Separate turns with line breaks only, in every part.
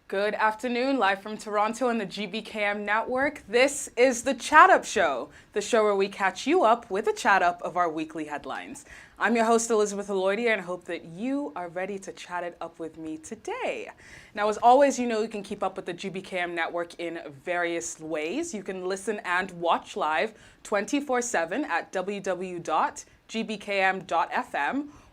Good afternoon, live from Toronto and the GBKM network. This is the Chat Up Show, the show where we catch you up with a chat up of our weekly headlines. I'm your host, Elizabeth Aloydia, and hope that you are ready to chat it up with me today. Now, as always, you know you can keep up with the GBKM network in various ways. You can listen and watch live 24/7 at www.gbkm.fm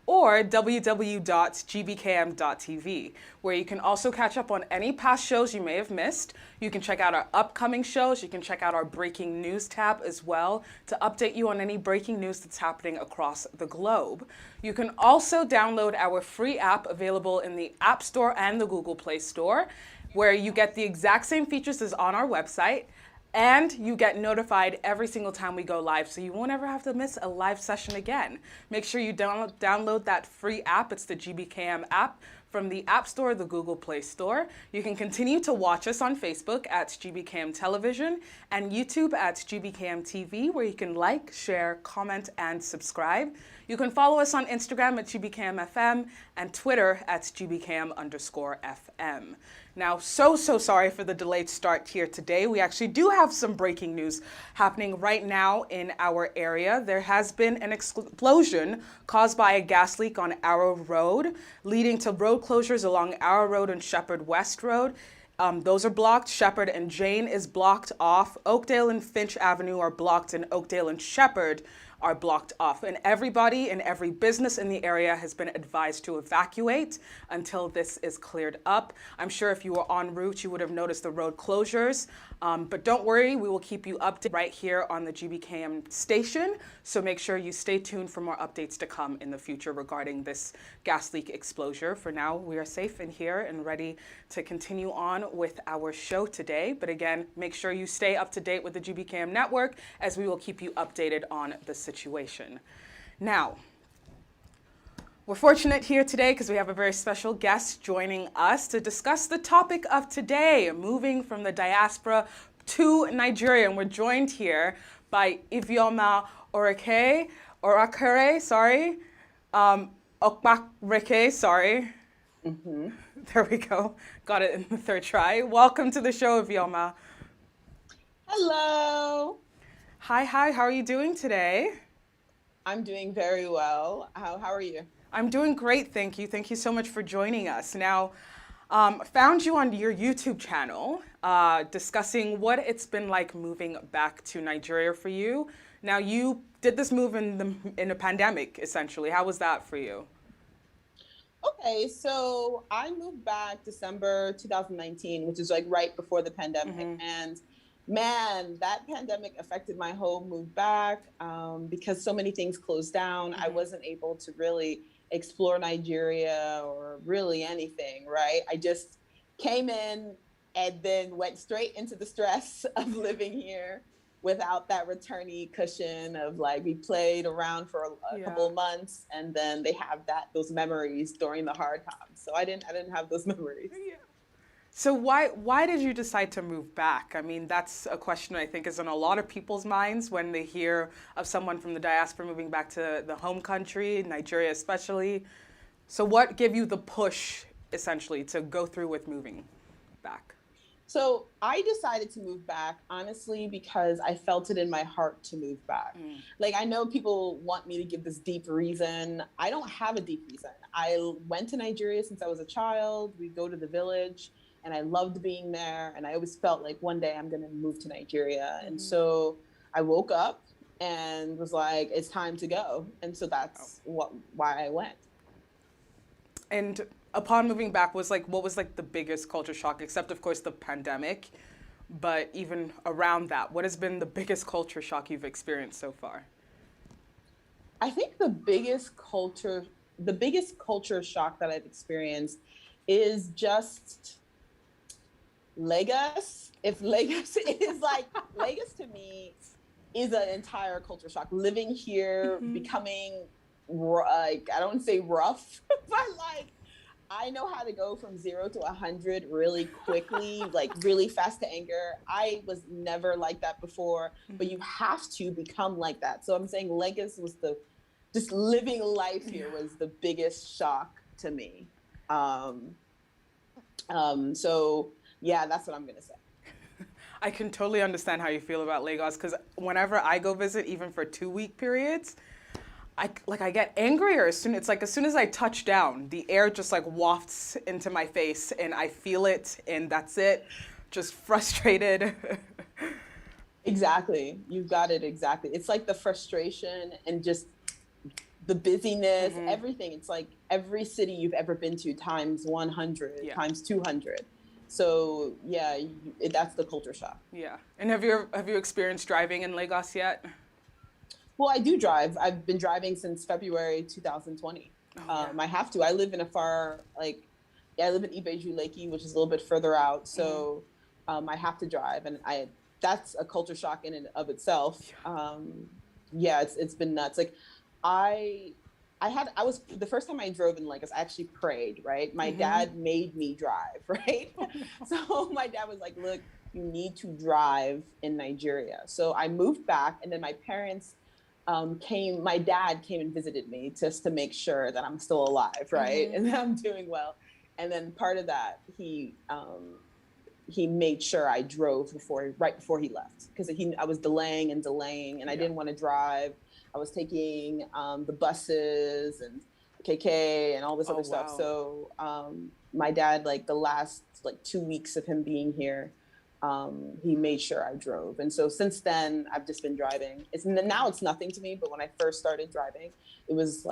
or www.gbkm.tv, where you can also catch up on any past shows you may have missed. You can check out our upcoming shows. You can check out our breaking news tab as well to update you on any breaking news that's happening across the globe. You can also download our free app available in the App Store and the Google Play Store, where you get the exact same features as on our website. And you get notified every single time we go live, so you won't ever have to miss a live session again. Make sure you download that free app. It's the GBKM app from the App Store or the Google Play Store. You can continue to watch us on Facebook at GBKM Television and YouTube at GBKM TV, where you can like, share, comment, and subscribe. You can follow us on Instagram at GBKM FM and Twitter at GBKM_FM. Now, so sorry for the delayed start here today. We actually do have some breaking news happening right now in our area. There has been an explosion caused by a gas leak on Arrow Road, leading to road closures along Arrow Road and Shepherd West Road. Those are blocked. Shepherd and Jane is blocked off. Oakdale and Finch Avenue are blocked, and Oakdale and Shepherd are blocked off. And everybody and every business in the area has been advised to evacuate until this is cleared up. I'm sure if you were en route, you would have noticed the road closures. But don't worry, we will keep you updated right here on the GBKM station. So make sure you stay tuned for more updates to come in the future regarding this gas leak explosion. For now, we are safe in here and ready to continue on with our show today. But again, make sure you stay up to date with the GBKM network, as we will keep you updated on the situation. Now, we're fortunate here today because we have a very special guest joining us to discuss the topic of today, moving from the diaspora to Nigeria. And we're joined here by Iveoma Okparaeke, sorry.
Mm-hmm.
There we go. Got it in the third try. Welcome to the show, Iveoma.
Hello.
Hi, how are you doing today?
I'm doing very well. How are you?
I'm doing great, thank you. Thank you so much for joining us. Now, found you on your YouTube channel discussing what it's been like moving back to Nigeria for you. Now, you did this move in a pandemic, essentially. How was that for you?
Okay, so I moved back December 2019, which is like right before the pandemic.
Mm-hmm.
And man, that pandemic affected my whole move back because so many things closed down.
Mm-hmm.
I wasn't able to really explore Nigeria or really anything, right? I just came in and then went straight into the stress of living here without that returnee cushion of like we played around for a couple of months and then they have those memories during the hard times. So I didn't have those memories.
Yeah. So why did you decide to move back? I mean, that's a question I think is on a lot of people's minds when they hear of someone from the diaspora moving back to the home country, Nigeria especially. So what gave you the push, essentially, to go through with moving back?
So I decided to move back, honestly, because I felt it in my heart to move back. Like, I know people want me to give this deep reason. I don't have a deep reason. I went to Nigeria since I was a child. We go to the village. And I loved being there. And I always felt like one day I'm going to move to Nigeria. And so I woke up and was like, it's time to go. And so that's why I went.
And upon moving back, what was like the biggest culture shock, except of course the pandemic, but even around that, what has been the biggest culture shock you've experienced so far?
I think the biggest culture shock that I've experienced is just Lagos. If Lagos is like, Lagos to me is an entire culture shock. Living here, becoming like, I don't say rough, but like, I know how to go from 0 to 100 really quickly, like really fast to anger. I was never like that before, but you have to become like that. So I'm saying Lagos was just living life here was the biggest shock to me. So yeah, that's what I'm gonna say.
I can totally understand how you feel about Lagos because whenever I go visit, even for 2 week periods, I get angrier as soon as I touch down, the air just like wafts into my face and I feel it and that's it. Just frustrated.
Exactly. You got it exactly. It's like the frustration and just the busyness, everything. It's like every city you've ever been to times 100,
Yeah.
times 200. So yeah, that's the culture shock.
Yeah. And have you experienced driving in Lagos yet?
Well, I do drive. I've been driving since February 2020.
Oh yeah.
I have to. I live in a I live in Ibeju Lakey, which is a little bit further out. So I have to drive, and that's a culture shock in and of itself. Yeah, it's been nuts. Like I I was the first time I drove in Lagos, I actually prayed, right? My dad made me drive, right? So my dad was like, look, you need to drive in Nigeria. So I moved back, and then my parents my dad came and visited me just to make sure that I'm still alive, right? And that I'm doing well. And then part of that, he made sure I drove right before he left, because I was delaying and delaying, and I didn't want to drive. I was taking the buses and KK and all this other stuff.
Wow.
So my dad, like the last 2 weeks of him being here, he made sure I drove. And so since then, I've just been driving. Now it's nothing to me, but when I first started driving, it was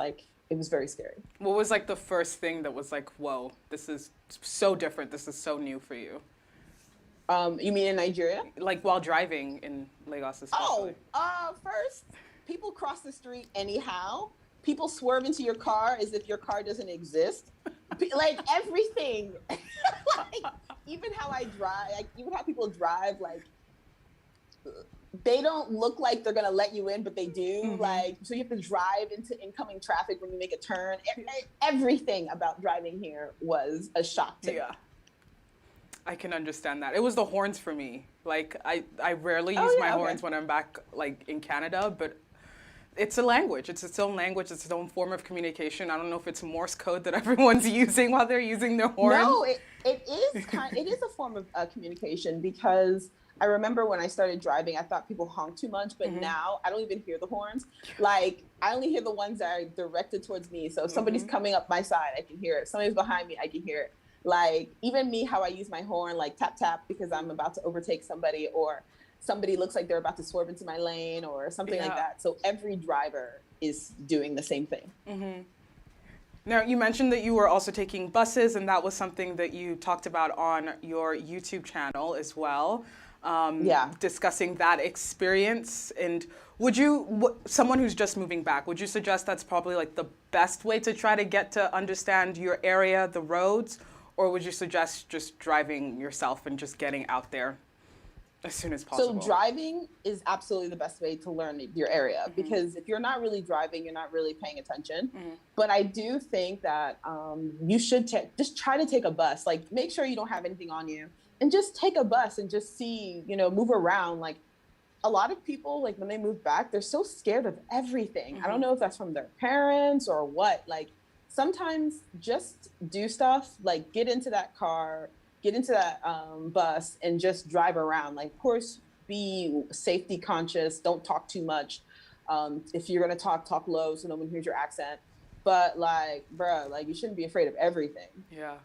very scary.
What was like the first thing that was like, whoa, this is so different. This is so new for you?
You mean in Nigeria?
Like while driving in Lagos especially.
First, people cross the street anyhow. People swerve into your car as if your car doesn't exist. Like everything. Like even how I drive, like even how people drive, like they don't look like they're gonna let you in, but they do. Like, so you have to drive into incoming traffic when you make a turn. Everything about driving here was a shock to me.
I can understand that. It was the horns for me. Like I rarely use my horns when I'm back like in Canada, but it's a language. It's its own language. It's its own form of communication. I don't know if it's Morse code that everyone's using while they're using their horn.
No, it is a form of communication, because I remember when I started driving, I thought people honk too much, but now I don't even hear the horns. Like I only hear the ones that are directed towards me. So if somebody's coming up my side, I can hear it. If somebody's behind me, I can hear it. Like even me, how I use my horn, like tap tap, because I'm about to overtake somebody, or somebody looks like they're about to swerve into my lane or something like that. So every driver is doing the same thing.
Now, you mentioned that you were also taking buses, and that was something that you talked about on your YouTube channel as well. Discussing that experience. And someone who's just moving back, would you suggest that's probably like the best way to try to get to understand your area, the roads? Or would you suggest just driving yourself and just getting out there as soon as possible?
So driving is absolutely the best way to learn your area, because if you're not really driving, you're not really paying attention. But I do think that you should just try to take a bus. Like make sure you don't have anything on you, and just take a bus and just see, move around. Like a lot of people, like when they move back, they're so scared of everything. I don't know if that's from their parents or what. Like sometimes just do stuff, like get into that car, get into that bus, and just drive around. Like, of course, be safety conscious. Don't talk too much. If you're gonna talk low so no one hears your accent. But like, bruh, like you shouldn't be afraid of everything.
Yeah.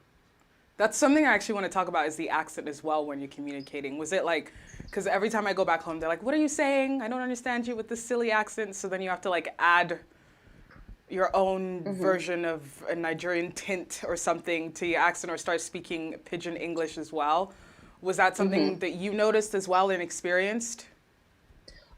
That's something I actually want to talk about, is the accent as well when you're communicating. Was it like, because every time I go back home, they're like, what are you saying? I don't understand you with this silly accent. So then you have to like add your own version of a Nigerian tint or something to your accent, or start speaking pidgin English as well. Was that something that you noticed as well and experienced?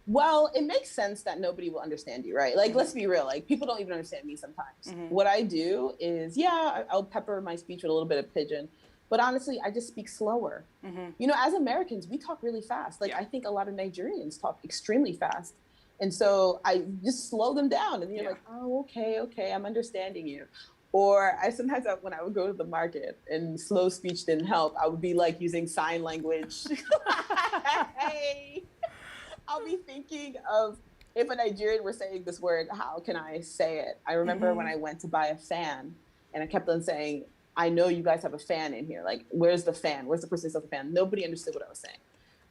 Well, it makes sense that nobody will understand you, right? Like, let's be real. Like, people don't even understand me sometimes. What I do is, I'll pepper my speech with a little bit of pidgin. But honestly, I just speak slower. As Americans, we talk really fast. Like, I think a lot of Nigerians talk extremely fast. And so I just slow them down. And you're like, oh, okay, I'm understanding you. Or when I would go to the market and slow speech didn't help, I would be like using sign language. Hey. I'll be thinking of, if a Nigerian were saying this word, how can I say it? I remember when I went to buy a fan, and I kept on saying, I know you guys have a fan in here. Like, where's the fan? Where's the person who sells the fan? Nobody understood what I was saying.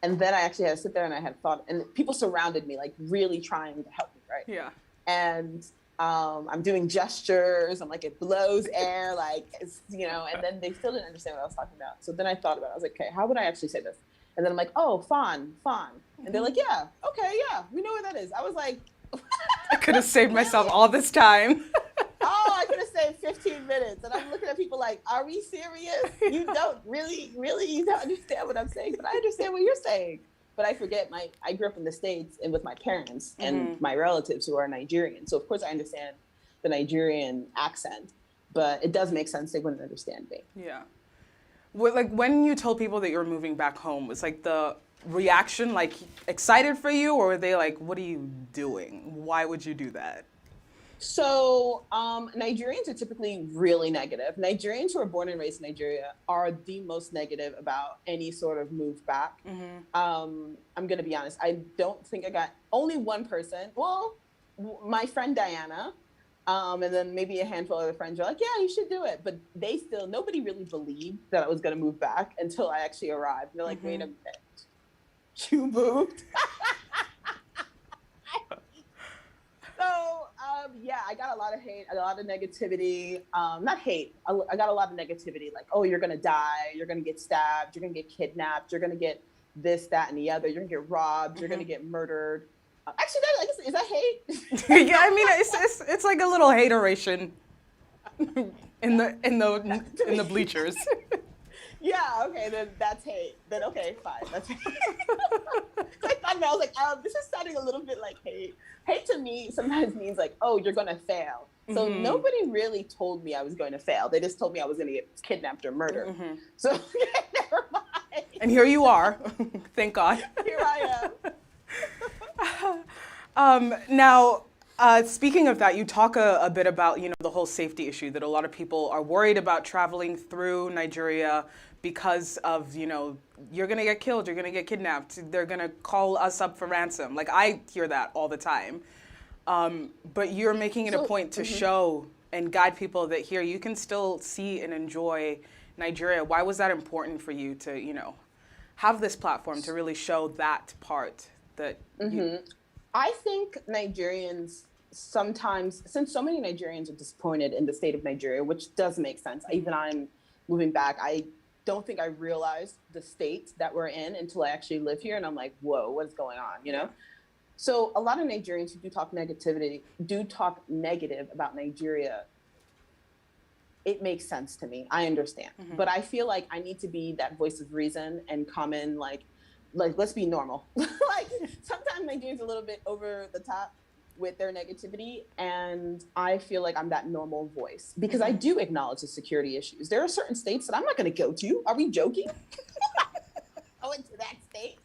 And then I actually had to sit there and I had thought, and people surrounded me, like really trying to help me, right?
Yeah.
And I'm doing gestures. I'm like, it blows air, like, it's, you know, and then they still didn't understand what I was talking about. So then I thought about it. I was like, okay, how would I actually say this? And then I'm like, oh, fawn. And they're like, yeah, okay, yeah, we know what that is. I was like,
I could have saved myself all this time.
oh, I could have saved 15 minutes. And I'm looking at people like, are we serious? You don't really, you don't understand what I'm saying, but I understand what you're saying. But I forget I grew up in the States and with my parents and my relatives who are Nigerian. So of course I understand the Nigerian accent, but it does make sense they wouldn't understand me.
Yeah. Like when you told people that you were moving back home, was like the reaction like excited for you, or were they like, what are you doing? Why would you do that?
So Nigerians are typically really negative. Nigerians who are born and raised in Nigeria are the most negative about any sort of move back. I'm going to be honest. I don't think I got only one person. Well, my friend Diana, and then maybe a handful of other friends are like, yeah, you should do it. But nobody really believed that I was going to move back until I actually arrived. And they're like, wait a minute, you moved? So, yeah, I got a lot of hate, a lot of negativity. Not hate, I got a lot of negativity, like, oh, you're gonna die, you're gonna get stabbed, you're gonna get kidnapped, you're gonna get this, that, and the other, you're gonna get robbed, you're gonna get murdered. Actually, is that hate?
Yeah, I mean, it's like a little hateration in the bleachers.
Yeah, okay, then that's hate. Then okay, fine, that's hate. So I thought about it, I was like, this is sounding a little bit like hate. Hate to me sometimes means like, oh, you're gonna fail. So nobody really told me I was going to fail. They just told me I was gonna get kidnapped or murdered. So never mind.
And here you are, thank God.
Here I
am. Now, speaking of that, you talk a bit about, you know, the whole safety issue that a lot of people are worried about traveling through Nigeria because of, you know, you're going to get killed, you're going to get kidnapped, they're going to call us up for ransom. Like, I hear that all the time. But you're making it a point to show and guide people that here you can still see and enjoy Nigeria. Why was that important for you to, you know, have this platform to really show that part that
I think Nigerians sometimes, since so many Nigerians are disappointed in the state of Nigeria, which does make sense. Even I'm moving back, I don't think I realized the state that we're in until I actually live here. And I'm like, whoa, what's going on, you know? So a lot of Nigerians who do talk negative about Nigeria. It makes sense to me. I understand. But I feel like I need to be that voice of reason and come in like let's be normal. Like sometimes Nigerians are a little bit over the top with their negativity, and I feel like I'm that normal voice because I do acknowledge the security issues. There are certain states that I'm not going to go to. Are we joking? I went to that state.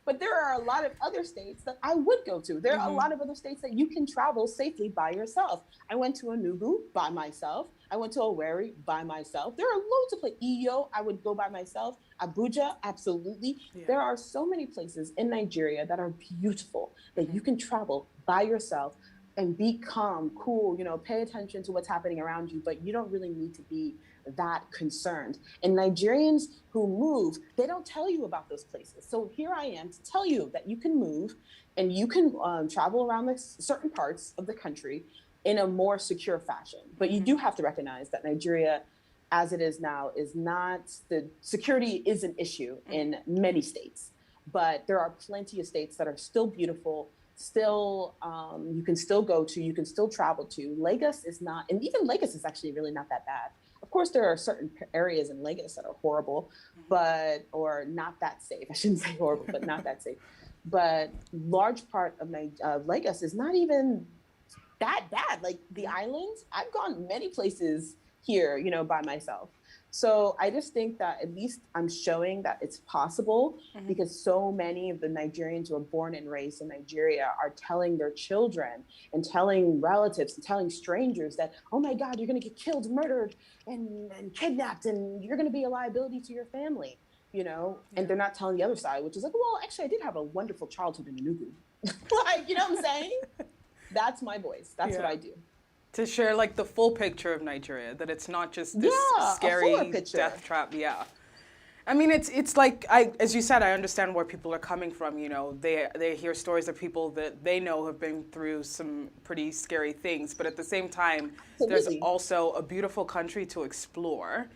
But there are a lot of other states that I would go to. There are a lot of other states that you can travel safely by yourself. I went to Enugu by myself. I went to Owerri by myself. There are loads of places. Iyo, I would go by myself. Abuja, absolutely. Yeah. There are so many places in Nigeria that are beautiful that you can travel by yourself and be calm, cool, you know, pay attention to what's happening around you, but you don't really need to be that concerned. And Nigerians who move, they don't tell you about those places. So here I am to tell you that you can move and you can travel around the certain parts of the country in a more secure fashion. But you do have to recognize that Nigeria, as it is now, is not, the security is an issue in many states, but there are plenty of states that are still beautiful, still you can still go to, you can still travel to. Lagos is not, and even Lagos is actually really not that bad. Of course, there are certain areas in Lagos that are horrible, but, or not that safe. I shouldn't say horrible, but not that safe. But large part of Lagos is not even that bad. Like the islands, I've gone many places here, you know, by myself. So I just think that at least I'm showing that it's possible because so many of the Nigerians who are born and raised in Nigeria are telling their children and telling relatives and telling strangers that, oh my God, you're going to get killed, murdered, and kidnapped, and you're going to be a liability to your family, you know? And they're not telling the other side, which is like, well, actually, I did have a wonderful childhood in Enugu. Like, you know what I'm saying? That's my voice. That's what I do.
To share like the full picture of Nigeria, that it's not just this
Yeah, a fuller
scary
picture.
death trap. Yeah. I mean, it's like as you said, I understand where people are coming from. You know, they hear stories of people that they know have been through some pretty scary things, but at the same time, there's
Absolutely.
also a beautiful country to explore.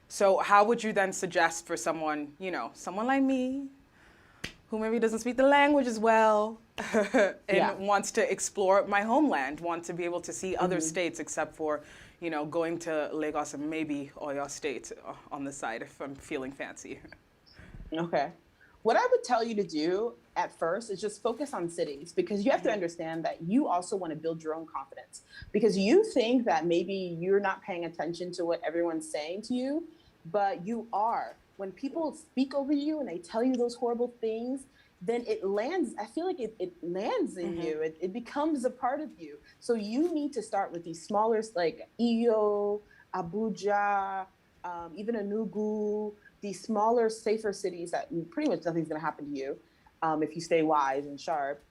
So, how would you then suggest for someone, you know, someone like me, who maybe doesn't speak the language as well,
Yeah.
and wants to explore my homeland, wants to be able to see other
Hmm.
states except for, you know, going to Lagos and maybe Oyo State on the side if I'm feeling fancy.
Okay. What I would tell you to do at first is just focus on cities, because you have to understand that you also want to build your own confidence, because you think that maybe you're not paying attention to what everyone's saying to you, but you are. When people speak over you and they tell you those horrible things, then it lands. I feel like it lands in you. It becomes a part of you. So you need to start with these smaller, like Iyo, Abuja, even Enugu, these smaller, safer cities that pretty much nothing's going to happen to you if you stay wise and sharp.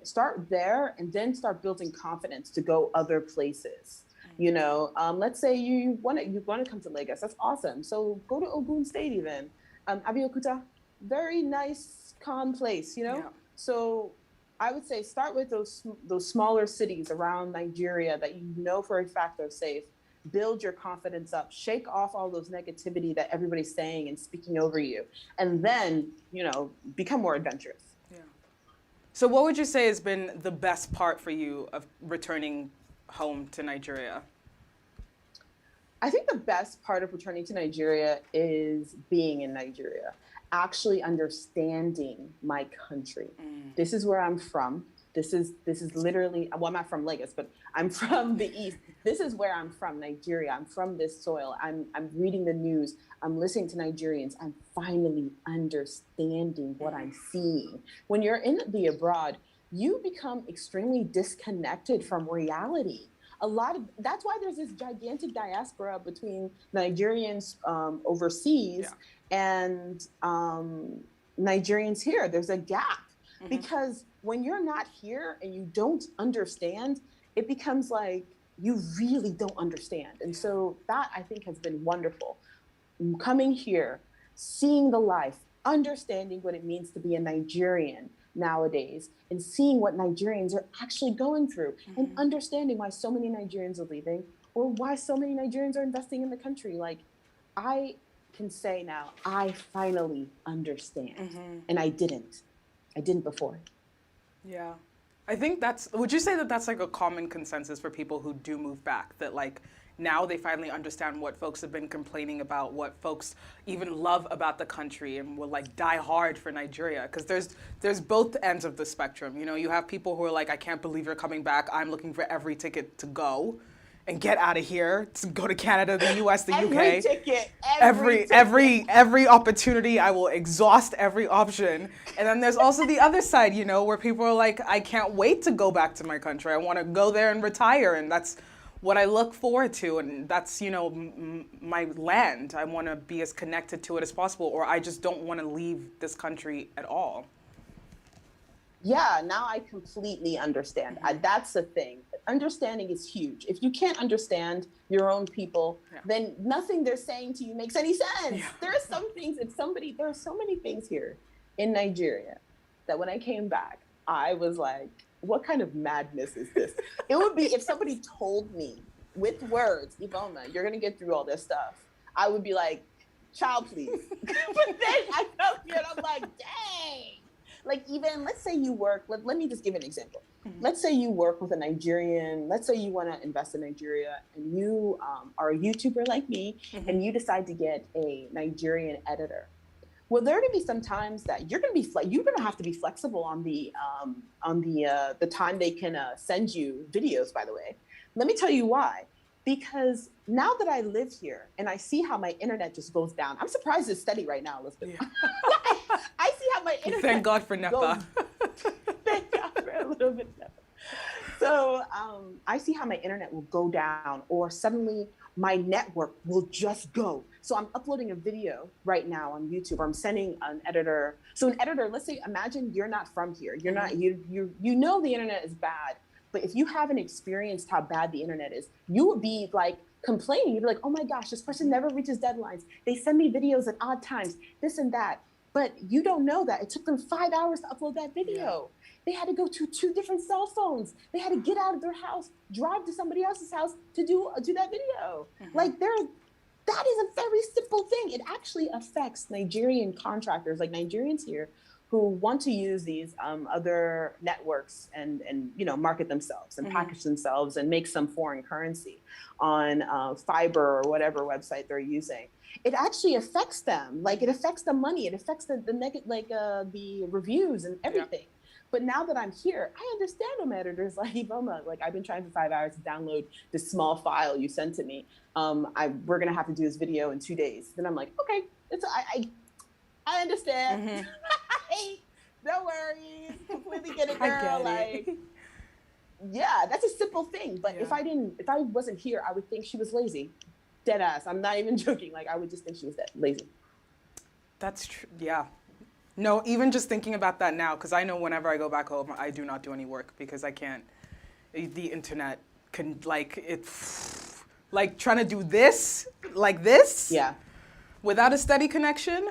Start there and then start building confidence to go other places. You know, let's say you want to come to Lagos. That's awesome. So go to Ogun State even. Abeokuta, very nice, calm place. You know,
Yeah.
so I would say start with those smaller cities around Nigeria that you know for a fact are safe. Build your confidence up, shake off all those negativity that everybody's saying and speaking over you, and then, you know, become more adventurous.
Yeah. So, what would you say has been the best part for you of returning home to Nigeria?
I think the best part of returning to Nigeria is being in Nigeria, actually understanding my country. This is where I'm from. This is literally, well, I'm not from Lagos, but I'm from the East. This is where I'm from, Nigeria. I'm from this soil. I'm reading the news. I'm listening to Nigerians. I'm finally understanding what I'm seeing. When you're in the abroad, you become extremely disconnected from reality. A lot of that's why there's this gigantic diaspora between Nigerians overseas
Yeah.
and Nigerians here. There's a gap
Mm-hmm.
because when you're not here and you don't understand, it becomes like you really don't understand. And so that I think has been wonderful. Coming here, seeing the life, understanding what it means to be a Nigerian nowadays, and seeing what Nigerians are actually going through, and understanding why so many Nigerians are leaving or why so many Nigerians are investing in the country. Like, I can say now, I finally understand. And I didn't. I didn't before.
Yeah. I think would you say that that's like a common consensus for people who do move back? That like now they finally understand what folks have been complaining about, what folks even love about the country and will like die hard for Nigeria? Because there's both ends of the spectrum. You know, you have people who are like, I can't believe you're coming back. I'm looking for every ticket to go and get out of here, to go to Canada, the US, the
Every
UK.
ticket,
Every opportunity, I will exhaust every option. And then there's also the other side, you know, where people are like, I can't wait to go back to my country. I want to go there and retire, and that's what I look forward to, and that's, you know, my land. I want to be as connected to it as possible, or I just don't want to leave this country at all.
Yeah, now I completely understand. That's the thing. Understanding is huge. If you can't understand your own people, then nothing they're saying to you makes any sense.
Yeah.
There are some things, there are so many things here in Nigeria that when I came back, I was like, what kind of madness is this? It would be if somebody told me with words, Iveoma, you're going to get through all this stuff. I would be like, child, please. But then I come here and I'm like, dang. Like, even let's say you work, let me just give an example. Let's say you work with a Nigerian, let's say you want to invest in Nigeria, and you are a YouTuber like me, and you decide to get a Nigerian editor. Well, there are going to be some times that you're going to have to be flexible on the time they can send you videos. By the way, let me tell you why. Because now that I live here and I see how my internet just goes down, I'm surprised it's steady right now, Elizabeth.
Yeah.
I see how my internet.
Thank God for NEPA.
Thank God for a little bit of NEPA. So I see how my internet will go down, or suddenly my network will just go. So I'm uploading a video right now on YouTube, or I'm sending an editor. So an editor, let's say, imagine you're not from here. You're not, you know the internet is bad, But if you haven't experienced how bad the internet is, you would be like complaining. You'd be like, oh my gosh, this person never reaches deadlines. They send me videos at odd times, this and that. But you don't know that it took them 5 hours to upload that video. They had to go to 2 different cell phones. They had to get out of their house, drive to somebody else's house to do that video. Like that is a very simple thing. It actually affects Nigerian contractors, like Nigerians here, who want to use these other networks and market themselves and package themselves and make some foreign currency on Fiber or whatever website they're using. It actually affects them. Like it affects the money. It affects the reviews and everything. But now that I'm here, I understand them editors like Iveoma. Like I've been trying for 5 hours to download this small file you sent to me. We're gonna have to do this video in 2 days. Then I'm like, okay, I understand. No worries, completely get it, girl. Like, yeah, that's a simple thing. But if I wasn't here, I would think she was lazy. Dead ass. I'm not even joking. Like I would just think she was lazy.
That's true. Yeah. No, even just thinking about that now, because I know whenever I go back home, I do not do any work because I can't. The internet can it's like trying to do this like this.
Yeah.
Without a steady connection.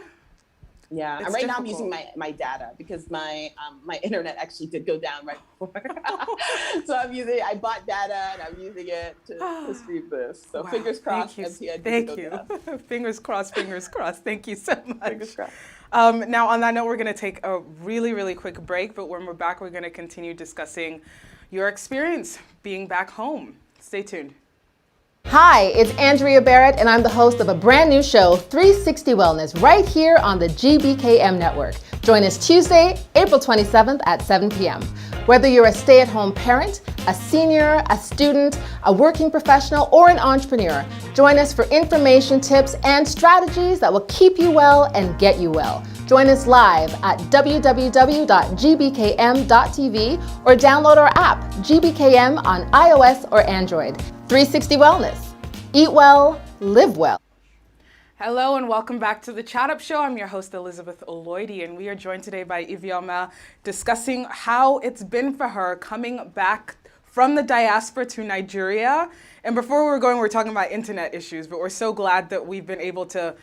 Yeah, and right now I'm using my data because my internet actually did go down right before. So I bought data and I'm using it to stream this. So fingers crossed.
Thank you. Fingers crossed. Thank you so much.
Fingers crossed.
Now on that note, we're going to take a really, really quick break. But when we're back, we're going to continue discussing your experience being back home. Stay tuned.
Hi, it's Andrea Barrett, and I'm the host of a brand new show, 360 Wellness, right here on the GBKM network. Join us Tuesday, April 27th at 7 p.m. Whether you're a stay-at-home parent, a senior, a student, a working professional, or an entrepreneur, join us for information, tips, and strategies that will keep you well and get you well. Join us live at www.gbkm.tv or download our app, GBKM, on iOS or Android. 360 Wellness. Eat well, live well.
Hello and welcome back to the Chat Up Show. I'm your host, Elizabeth Oloidi, and we are joined today by Iveoma discussing how it's been for her coming back from the diaspora to Nigeria. And before we were going, we were talking about internet issues, but we're so glad that we've been able to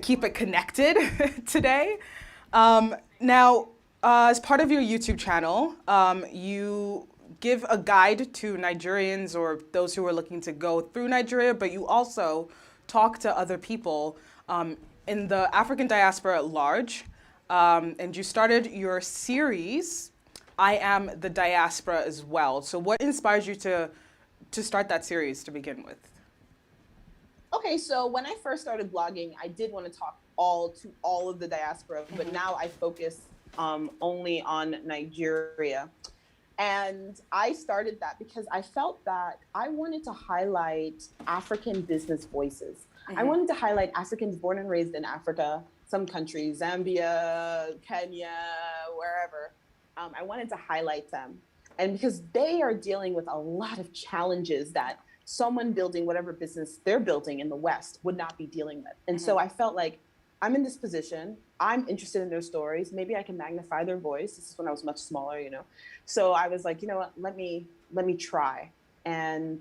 keep it connected today. Now, as part of your YouTube channel, you give a guide to Nigerians or those who are looking to go through Nigeria, but you also talk to other people in the African diaspora at large. And you started your series, I Am the Diaspora, as well. So what inspires you to start that series to begin with?
Okay, so when I first started blogging, I did want to talk to all of the diaspora, but now I focus only on Nigeria. And I started that because I felt that I wanted to highlight African business voices. I wanted to highlight Africans born and raised in Africa, some countries, Zambia, Kenya, wherever. I wanted to highlight them. And because they are dealing with a lot of challenges that someone building whatever business they're building in the West would not be dealing with. And so I felt like I'm in this position. I'm interested in their stories. Maybe I can magnify their voice. This is when I was much smaller, So I was like, you know what, let me try and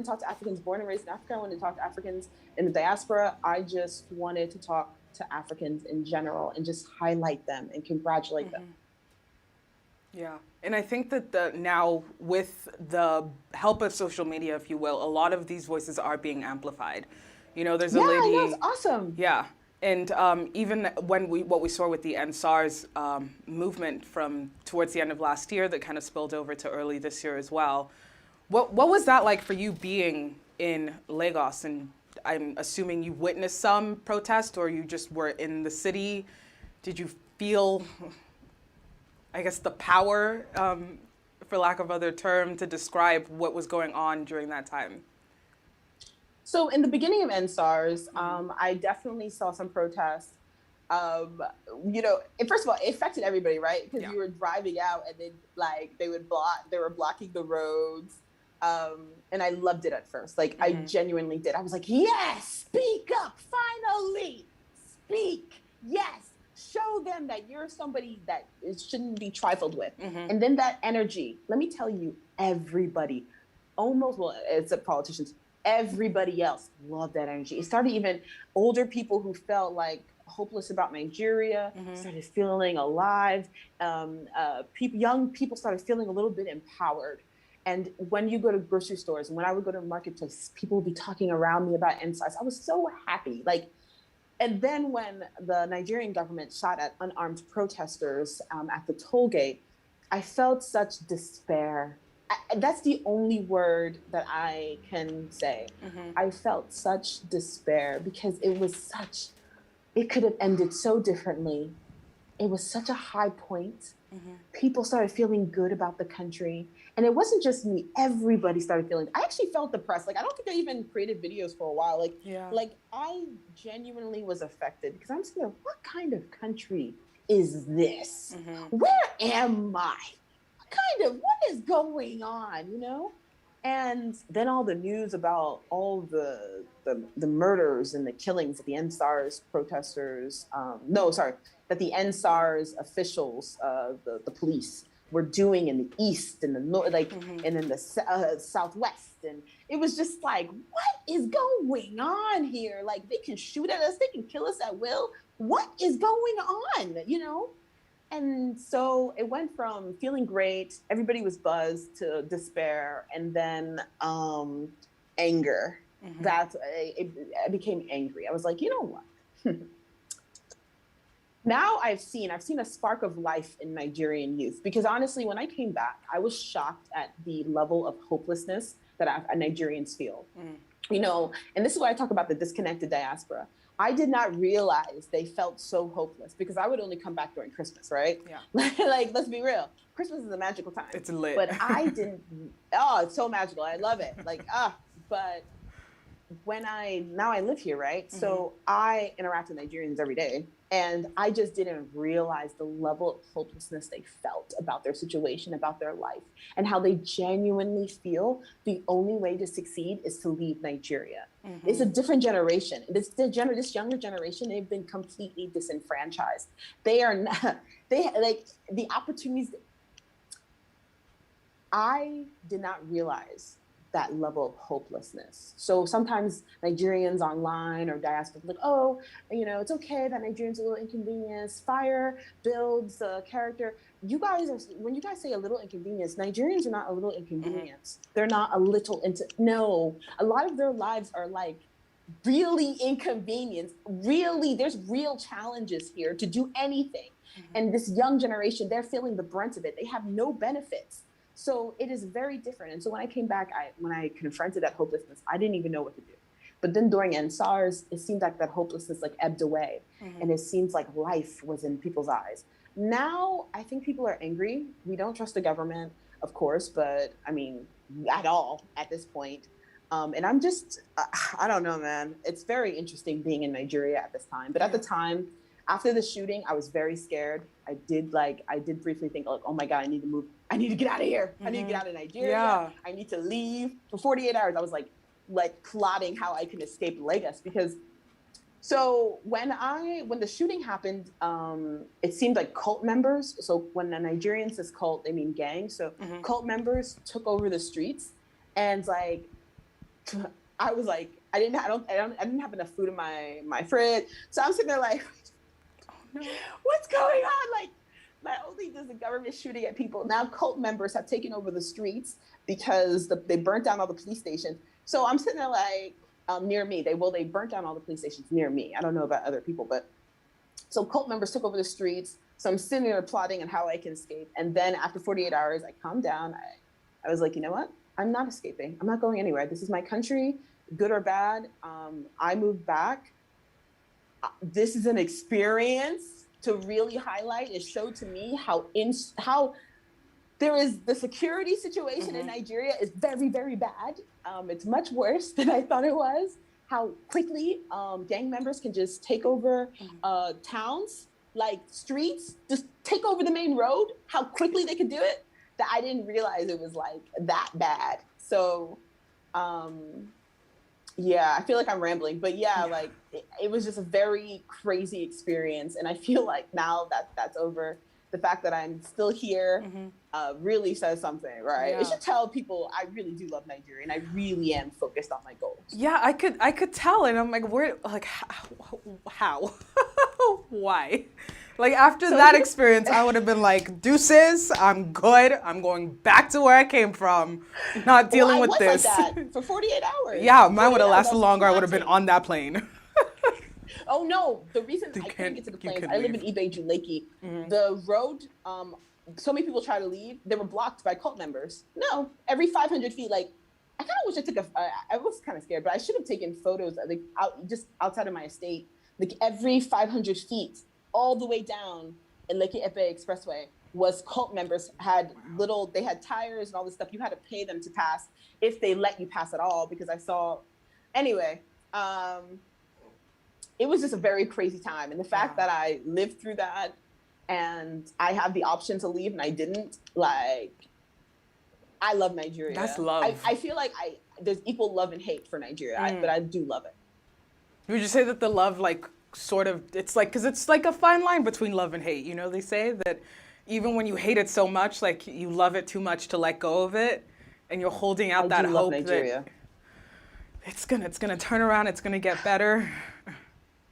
talk to Africans born and raised in Africa. I wanted to talk to Africans in the diaspora. I just wanted to talk to Africans in general and just highlight them and congratulate them.
Yeah, and I think that now with the help of social media, if you will, a lot of these voices are being amplified. There's a lady.
Yeah, that's awesome.
Yeah, and even when what we saw with the NSARS movement from towards the end of last year, that kind of spilled over to early this year as well. What was that like for you being in Lagos? And I'm assuming you witnessed some protest, or you just were in the city. Did you feel, I guess, the power, for lack of other term, to describe what was going on during that time?
So in the beginning of NSARS, I definitely saw some protests. First of all, it affected everybody, right? Because you were driving out and then they were blocking the roads. And I loved it at first. I genuinely did. I was like, yes, speak up, finally, speak. Yes, show them that you're somebody that it shouldn't be trifled with. And then that energy, let me tell you, everybody, almost, well, except politicians, everybody else loved that energy. It started even older people who felt like hopeless about Nigeria started feeling alive. Young people started feeling a little bit empowered. And when you go to grocery stores, and when I would go to marketplace, people would be talking around me about NSARS. I was so happy. Like, and then when the Nigerian government shot at unarmed protesters at the toll gate, I felt such despair. That's the only word that I can say. I felt such despair because it could have ended so differently. It was such a high point. People started feeling good about the country. And it wasn't just me, everybody started feeling, I actually felt depressed. Like, I don't think I even created videos for a while. Like I genuinely was affected because I'm saying, what kind of country is this? Where am I? What is going on, you know? And then all the news about all the murders and the killings of the NSARS protesters, that the NSARS officials, the police were doing in the East and the North, and in the Southwest. And it was just like, what is going on here? Like, they can shoot at us, they can kill us at will. What is going on, you know? And so it went from feeling great, everybody was buzzed, to despair, and then anger. I became angry. I was like, you know what? Now I've seen a spark of life in Nigerian youth, because honestly, when I came back, I was shocked at the level of hopelessness that Nigerians feel. You know, and this is why I talk about the disconnected diaspora. I did not realize they felt so hopeless because I would only come back during Christmas, right?
Yeah.
Like, let's be real. Christmas is a magical time.
It's lit.
But I didn't, it's so magical. I love it. Like, but now I live here, right? So I interact with Nigerians every day. And I just didn't realize the level of hopelessness they felt about their situation, about their life, and how they genuinely feel the only way to succeed is to leave Nigeria. It's a different generation. This younger generation, they've been completely disenfranchised. They are not, like the opportunities. I did not realize that level of hopelessness. So sometimes Nigerians online or diaspora like, oh, you know, it's okay that Nigerians are a little inconvenienced. Fire builds character. When you guys say a little inconvenience, Nigerians are not a little inconvenience. They're not a little no. A lot of their lives are like really inconvenienced. Really, there's real challenges here to do anything. And this young generation, they're feeling the brunt of it. They have no benefits. So it is very different. And so when I came back, when I confronted that hopelessness, I didn't even know what to do. But then during NSARS, it seemed like that hopelessness like ebbed away. And it seems like life was in people's eyes. Now, I think people are angry. We don't trust the government, of course, but I mean, at all at this point. And I'm just, I don't know, man. It's very interesting being in Nigeria at this time. But at the time, after the shooting, I was very scared. I did briefly think like, oh my God, I need to move. I need to get out of here. I need to get out of Nigeria.
Yeah.
I need to leave. For 48 hours, I was like plotting how I can escape Lagos, because so when the shooting happened, it seemed like cult members. So when a Nigerian says cult, they mean gang. So cult members took over the streets, and like, I was like, I didn't have enough food in my fridge. So I'm sitting there like, what's going on? Like, not only does the government shooting at people, now cult members have taken over the streets because they burnt down all the police stations. So I'm sitting there like, near me, they burnt down all the police stations near me. I don't know about other people, but so cult members took over the streets. So I'm sitting there plotting on how I can escape. And then after 48 hours, I calmed down. I was like, you know what? I'm not escaping. I'm not going anywhere. This is my country, good or bad. I moved back. This is an experience to really highlight. It showed to me how there is the security situation in Nigeria is very, very bad. It's much worse than I thought it was. How quickly gang members can just take over towns, like streets, just take over the main road. How quickly they could do it, that I didn't realize it was like that bad. So Yeah, I feel like I'm rambling, but yeah, like it was just a very crazy experience. And I feel like now that that's over, the fact that I'm still here really says something, right? It
Yeah.
should tell people I really do love Nigeria and I really am focused on my goals.
Yeah, I could tell, and I'm like, where, like, how? Why? Like after
So
that
here's-
experience, I would have been like, deuces, I'm good. I'm going back to where I came from, not dealing
I
with
was
this.
like that for 48 hours.
Yeah, mine would
48
have
hours,
lasted
I was
longer. I would have been
plotting.
on that plane.
Oh no, the reason
You
I
can't-
couldn't get to the
you
planes,
couldn't
I live
leave.
in Ibeju Lakey. The road, so many people try to leave, they were blocked by cult members. No, every 500 feet, like, I kind of wish I took I was kind of scared, but I should have taken photos, like, just outside of my estate, like every 500 feet, all the way down in Lekki Epe Expressway was cult members, they had tires and all this stuff. You had to pay them to pass if they let you pass at all, because anyway, it was just a very crazy time. And the fact that I lived through that and I have the option to leave and I didn't, like, I love Nigeria.
That's love.
I feel like there's equal love and hate for Nigeria, but I do love it.
Would you say that the love, like, sort of, it's like, because it's like a fine line between love and hate. You know, they say that even when you hate it so much, like, you love it too much to let go of it, and you're holding out that
I do love
hope
Nigeria.
that it's gonna turn around, it's gonna get better.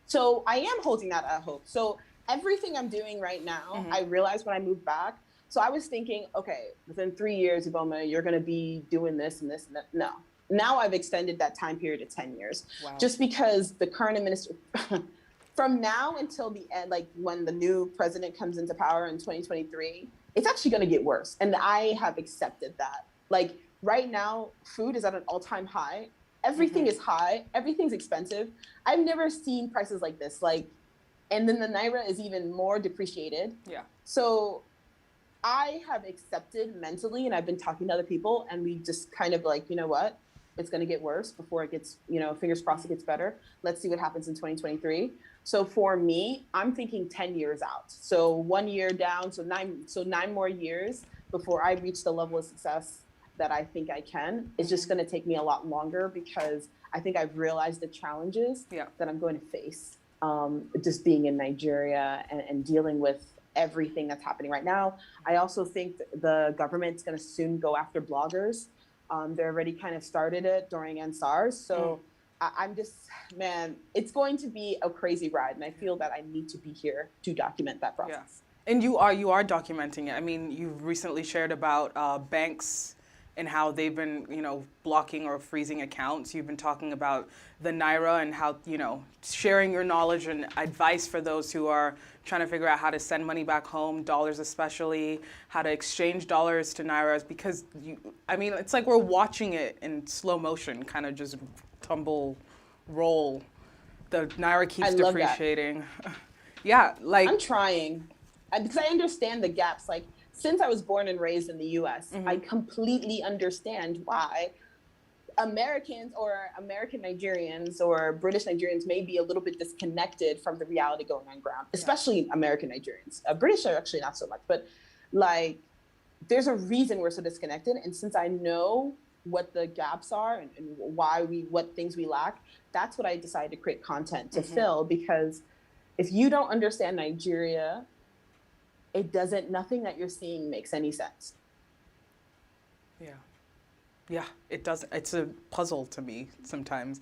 So I am holding that hope. So everything I'm doing right now, I realized when I moved back. So I was thinking, okay, within 3 years, Iveoma, you're going to be doing this and this and that. No. Now I've extended that time period to 10 years.
Wow.
Just because the current administration, from now until the end, like when the new president comes into power in 2023, it's actually going to get worse. And I have accepted that. Like right now, food is at an all-time high. Everything is high. Everything's expensive. I've never seen prices like this. Like, and then the Naira is even more depreciated.
Yeah.
So I have accepted mentally, and I've been talking to other people, and we just kind of like, you know what? It's going to get worse before it gets, fingers crossed it gets better. Let's see what happens in 2023. So for me, I'm thinking 10 years out. So 1 year down, so nine more years before I reach the level of success that I think I can. It's just going to take me a lot longer because I think I've realized the challenges that I'm going to face just being in Nigeria and dealing with everything that's happening right now. I also think the government's going to soon go after bloggers. They already kind of started it during NSARS. So I'm just, man, it's going to be a crazy ride. And I feel that I need to be here to document that process.
Yeah. And you are documenting it. I mean, you've recently shared about banks and how they've been, blocking or freezing accounts. You've been talking about the Naira and how, sharing your knowledge and advice for those who are trying to figure out how to send money back home, dollars especially, how to exchange dollars to Nairas, because it's like we're watching it in slow motion, kind of just roll. The Naira keeps depreciating. Yeah, like
I'm trying because I understand the gaps. Like, since I was born and raised in the US, I completely understand why Americans or American Nigerians or British Nigerians may be a little bit disconnected from the reality going on ground, especially American Nigerians. British are actually not so much, but like there's a reason we're so disconnected. And since I know what the gaps are and what things we lack, that's what I decided to create content to fill, because if you don't understand Nigeria, nothing that you're seeing makes any sense.
Yeah, it does. It's a puzzle to me sometimes.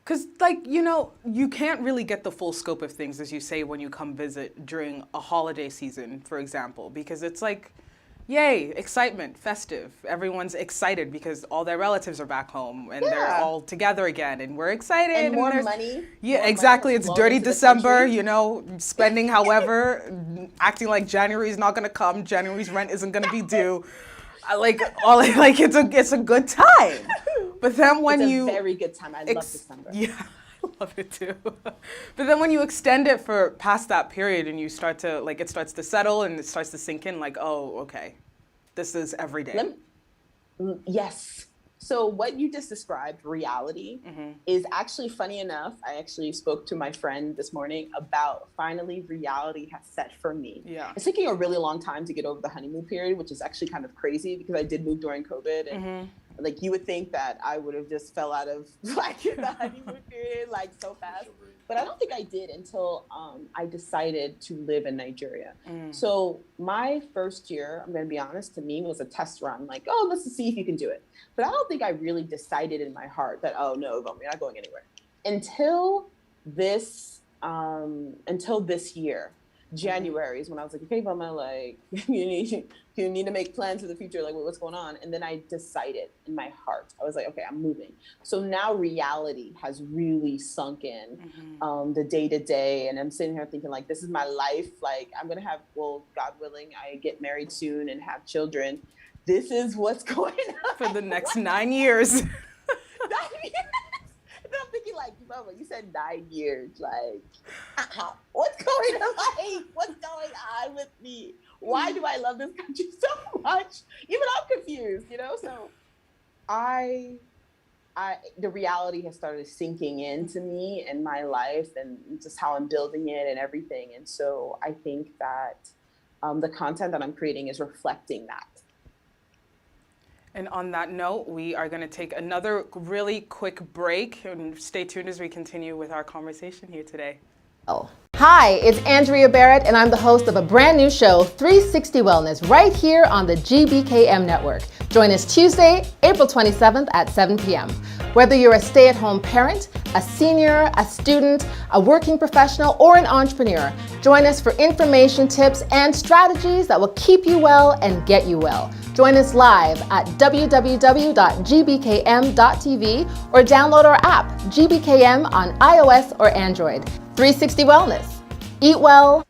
Because, you can't really get the full scope of things, as you say, when you come visit during a holiday season, for example, because it's like, yay, excitement, festive. Everyone's excited because all their relatives are back home and they're all together again and we're excited.
And more money.
Yeah,
more
exactly.
money
It's dirty
into the
December,
country.
spending however, acting like January's not going to come, January's rent isn't going to be due. It's a good time. But then when
it's a very good time. I love December.
Yeah, I love it too. But then when you extend it for past that period and you start to, it starts to settle and it starts to sink in, like, oh, okay, this is every day.
Yes. So what you just described, reality, is actually funny enough. I actually spoke to my friend this morning about finally reality has set for me.
Yeah.
It's taking a really long time to get over the honeymoon period, which is actually kind of crazy because I did move during COVID. And Like you would think that I would have just fell out of like the honeymoon period like so fast, but I don't think I did until I decided to live in Nigeria. So my first year, I'm going to be honest, to me was a test run. Like, oh, let's see if you can do it. But I don't think I really decided in my heart that, oh no, you're not going anywhere until this year. January is when I was like, okay, Iveoma, like you need to make plans for the future, like what's going on. And then I decided in my heart, I was like, okay, I'm moving. So now reality has really sunk in, the day to day. And I'm sitting here thinking like, this is my life. Like I'm going to have, well, God willing, I get married soon and have children. This is what's going on.
For the next 9 years.
9 years. And I'm thinking like, Mama, you said 9 years. Like, what's going on? What's going on with me? Why do I love this country so much? Even I'm confused, So the reality has started sinking into me and my life and just how I'm building it and everything. And so I think that the content that I'm creating is reflecting that.
And on that note, we are going to take another really quick break and stay tuned as we continue with our conversation here today.
Hi, it's Andrea Barrett, and I'm the host of a brand new show, 360 Wellness, right here on the GBKM network. Join us Tuesday, April 27th at 7 p.m. Whether you're a stay-at-home parent, a senior, a student, a working professional, or an entrepreneur, join us for information, tips, and strategies that will keep you well and get you well. Join us live at www.gbkm.tv or download our app, GBKM, on iOS or Android. 360 Wellness. Eat well.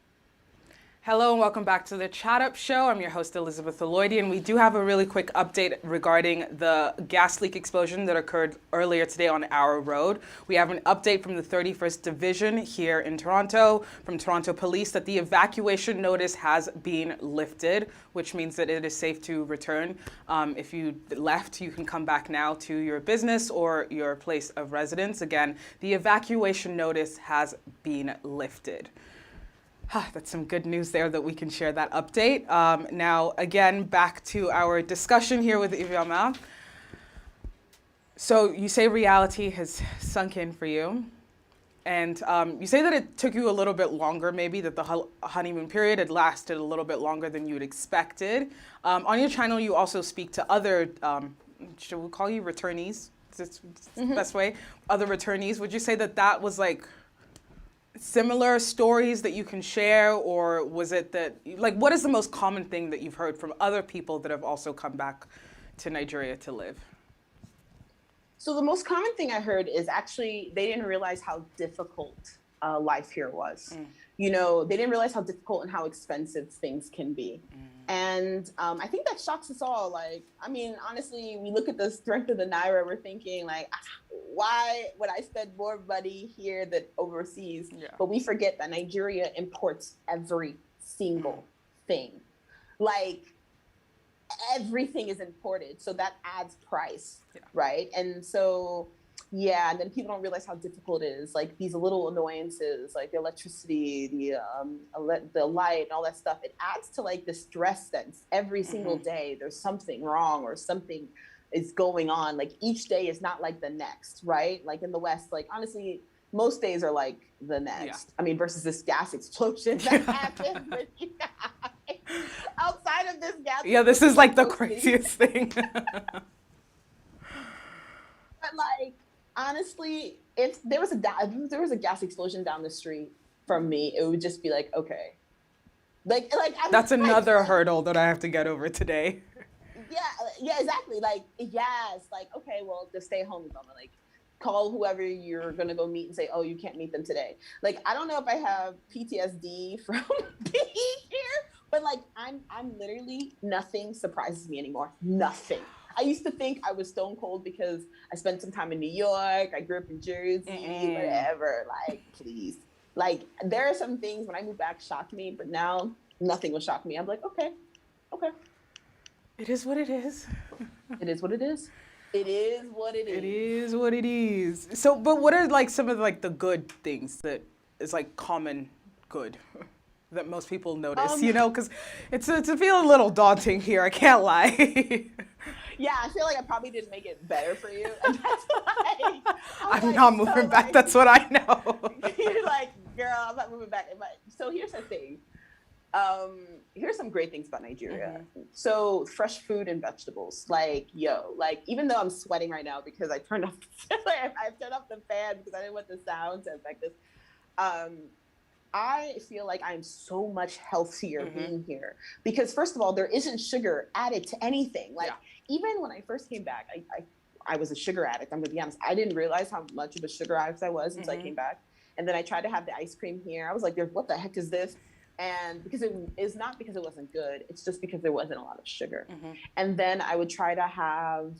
Hello and welcome back to the Chat Up Show. I'm your host, Elizabeth Aloydi, and we do have a really quick update regarding the gas leak explosion that occurred earlier today on our road. We have an update from the 31st Division here in Toronto, from Toronto Police, that the evacuation notice has been lifted, which means that it is safe to return. If you left, you can come back now to your business or your place of residence. Again, the evacuation notice has been lifted. That's some good news there that we can share that update. Now, again, back to our discussion here with Iveoma. So you say reality has sunk in for you. And you say that it took you a little bit longer, maybe, that the honeymoon period had lasted a little bit longer than you had expected. On your channel, you also speak to other, should we call you returnees? Is this the best way? Other returnees. Would you say that that was like similar stories that you can share, or was it that, like, what is the most common thing that you've heard from other people that have also come back to Nigeria to live?
So the most common thing I heard is actually they didn't realize how difficult life here was. They didn't realize how difficult and how expensive things can be. And I think that shocks us all. Like, I mean, honestly, we look at the strength of the Naira, we're thinking like, why would I spend more money here than overseas? Yeah. But we forget that Nigeria imports every single thing. Like, everything is imported. So that adds price, right? And so, yeah, and then people don't realize how difficult it is. Like these little annoyances, like the electricity, the light, and all that stuff. It adds to like the stress that every single day there's something wrong or something is going on. Like each day is not like the next, right? Like in the West, like honestly, most days are like the next. I mean, versus this gas explosion that happened with you guys. Outside of this gas explosion,
this is like the craziest thing.
But like, honestly, if there was a gas explosion down the street from me, it would just be like, okay. Like
that's another hurdle that I have to get over today.
Yeah, exactly. Like, yes, like, okay, well, just stay home, Iveoma. Like, call whoever you're gonna go meet and say, oh, you can't meet them today. Like, I don't know if I have PTSD from being here, but like, I'm literally, nothing surprises me anymore. Nothing. I used to think I was stone cold because I spent some time in New York. I grew up in Jersey, whatever. Like, please. Like, there are some things when I moved back shocked me, but now nothing will shock me. I'm like, okay.
It is what it is.
It is what it is. It is what it is.
It is what it is. So, but what are like some of like the good things that is like common good that most people notice, because it's a feel a little daunting here. I can't lie.
Yeah, I feel like I probably didn't make it better for you. And that's why
I'm not moving back. That's what I know.
You're like, girl, I'm not moving back. So here's the thing. Here's some great things about Nigeria. So fresh food and vegetables, like, even though I'm sweating right now because I turned off, I turned off the fan because I didn't want the sound to affect this. I feel like I'm so much healthier being here because first of all, there isn't sugar added to anything. Like even when I first came back, I was a sugar addict. I'm gonna be honest. I didn't realize how much of a sugar addict I was until I came back. And then I tried to have the ice cream here. I was like, what the heck is this? And because it is not because it wasn't good, it's just because there wasn't a lot of sugar. And then I would try to have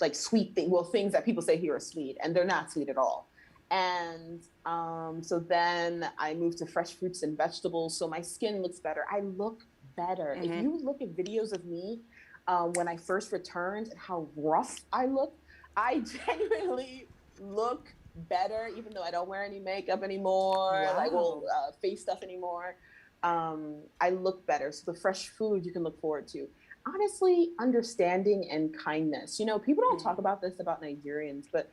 like sweet things that people say here are sweet, and they're not sweet at all. And so then I moved to fresh fruits and vegetables, so my skin looks better. I look better. If you look at videos of me when I first returned and how rough I look, I genuinely look better, even though I don't wear any makeup anymore, face stuff anymore. I look better. So the fresh food you can look forward to. Honestly, understanding and kindness. You know, people don't talk about this about Nigerians, but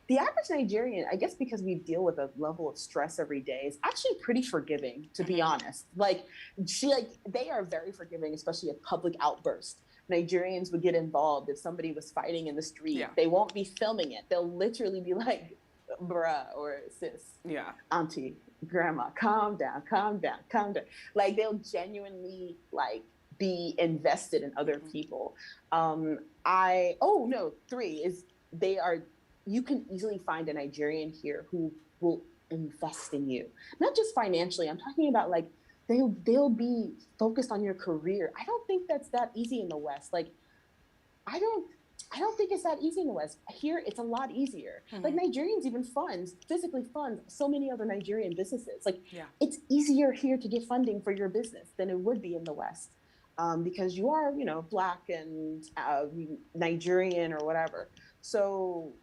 the average Nigerian, I guess because we deal with a level of stress every day, is actually pretty forgiving, to be honest. They are very forgiving, especially a public outburst. Nigerians would get involved if somebody was fighting in the street. Yeah. They won't be filming it. They'll literally be like, bruh or sis, auntie, grandma, calm down. Like they'll genuinely be invested in other people. You can easily find a Nigerian here who will invest in you, not just financially. I'm talking about they'll be focused on your career. I don't think that's that easy in the West. I don't think it's that easy in the West. Here, it's a lot easier. Like Nigerians even physically fund so many other Nigerian businesses. It's easier here to get funding for your business than it would be in the West because you are, Black and Nigerian or whatever. So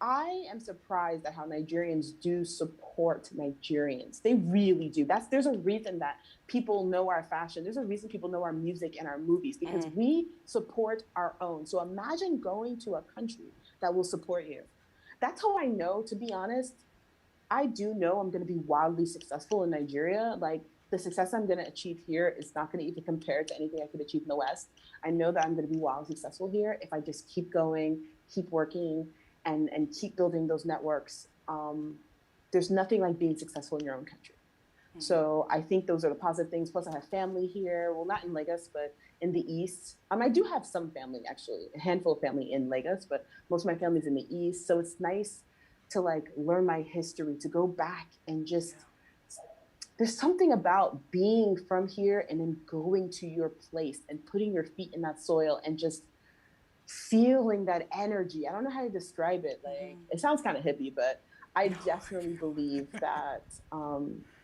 I am surprised at how Nigerians do support Nigerians. They really do. There's a reason that people know our fashion. There's a reason people know our music and our movies because we support our own. So imagine going to a country that will support you. That's how I know, to be honest, I do know I'm going to be wildly successful in Nigeria. Like the success I'm going to achieve here is not going to even compare to anything I could achieve in the West. I know that I'm going to be wildly successful here if I just keep going, keep working, and keep building those networks. There's nothing like being successful in your own country. So I think those are the positive things. Plus I have family here. Well, not in Lagos, but in the East. I do have some family, actually, a handful of family in Lagos, but most of my family's in the East. So it's nice to learn my history, to go back and just, there's something about being from here and then going to your place and putting your feet in that soil and just feeling that energy. I don't know how to describe it. It sounds kind of hippie, but I definitely believe that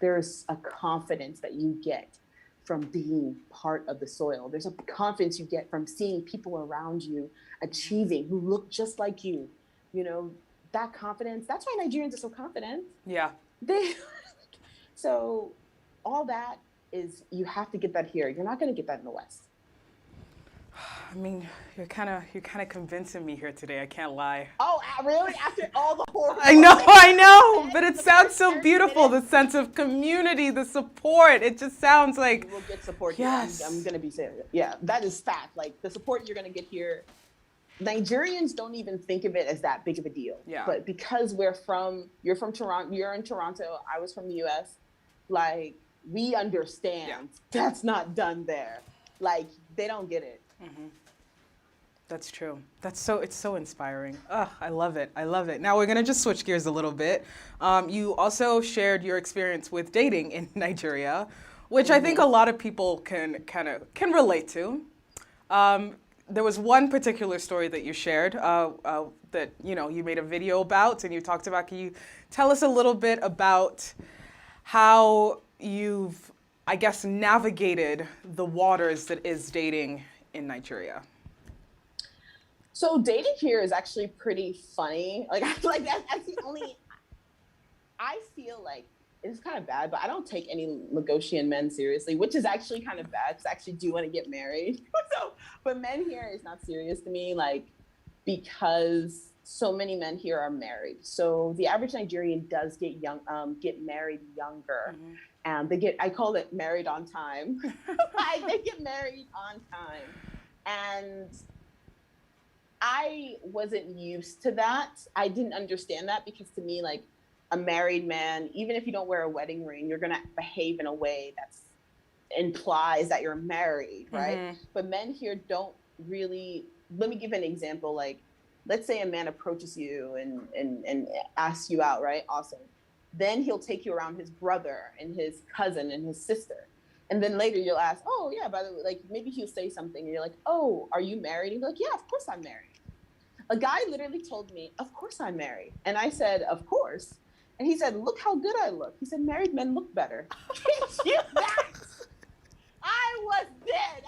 there's a confidence that you get from being part of the soil. There's a confidence you get from seeing people around you achieving who look just like you. That confidence. That's why Nigerians are so confident. Yeah. So all that is, you have to get that here. You're not going to get that in the West.
I mean, you're kind of convincing me here today. I can't lie.
Oh, really? After all the horror.
I know, but it sounds so beautiful. The sense of community, the support. It just sounds like
you will get support.
Yes,
here. I'm gonna be saying it. Yeah, that is fact. The support you're gonna get here, Nigerians don't even think of it as that big of a deal. Yeah. But because you're from Toronto, you're in Toronto. I was from the U.S. We understand that's not done there. They don't get it.
That's true. It's so inspiring. I love it. Now we're gonna just switch gears a little bit. You also shared your experience with dating in Nigeria, which I think a lot of people can relate to. There was one particular story that you shared that you made a video about and you talked about. Can you tell us a little bit about how you've, I guess, navigated the waters that is dating in Nigeria?
So dating here is actually pretty funny. That's the only, I feel like it's kind of bad, but I don't take any Lagosian men seriously, which is actually kind of bad because I actually do want to get married. So But men here is not serious to me, like, because so many men here are married. So the average Nigerian does get married younger. And I call it married on time. Like, they get married on time. And I wasn't used to that. I didn't understand that, because to me, like, a married man, even if you don't wear a wedding ring, you're going to behave in a way that implies that you're married, right? But men here don't really. Let me give an example. Like, let's say a man approaches you and asks you out, right? Awesome. Then he'll take you around his brother and his cousin and his sister. And then later you'll ask, oh yeah, by the way, like, maybe he'll say something and you're like, oh, are you married? And he's like, yeah, of course I'm married. A guy literally told me, of course I'm married. And I said, of course. And he said, look how good I look. He said, married men look better. I was dead.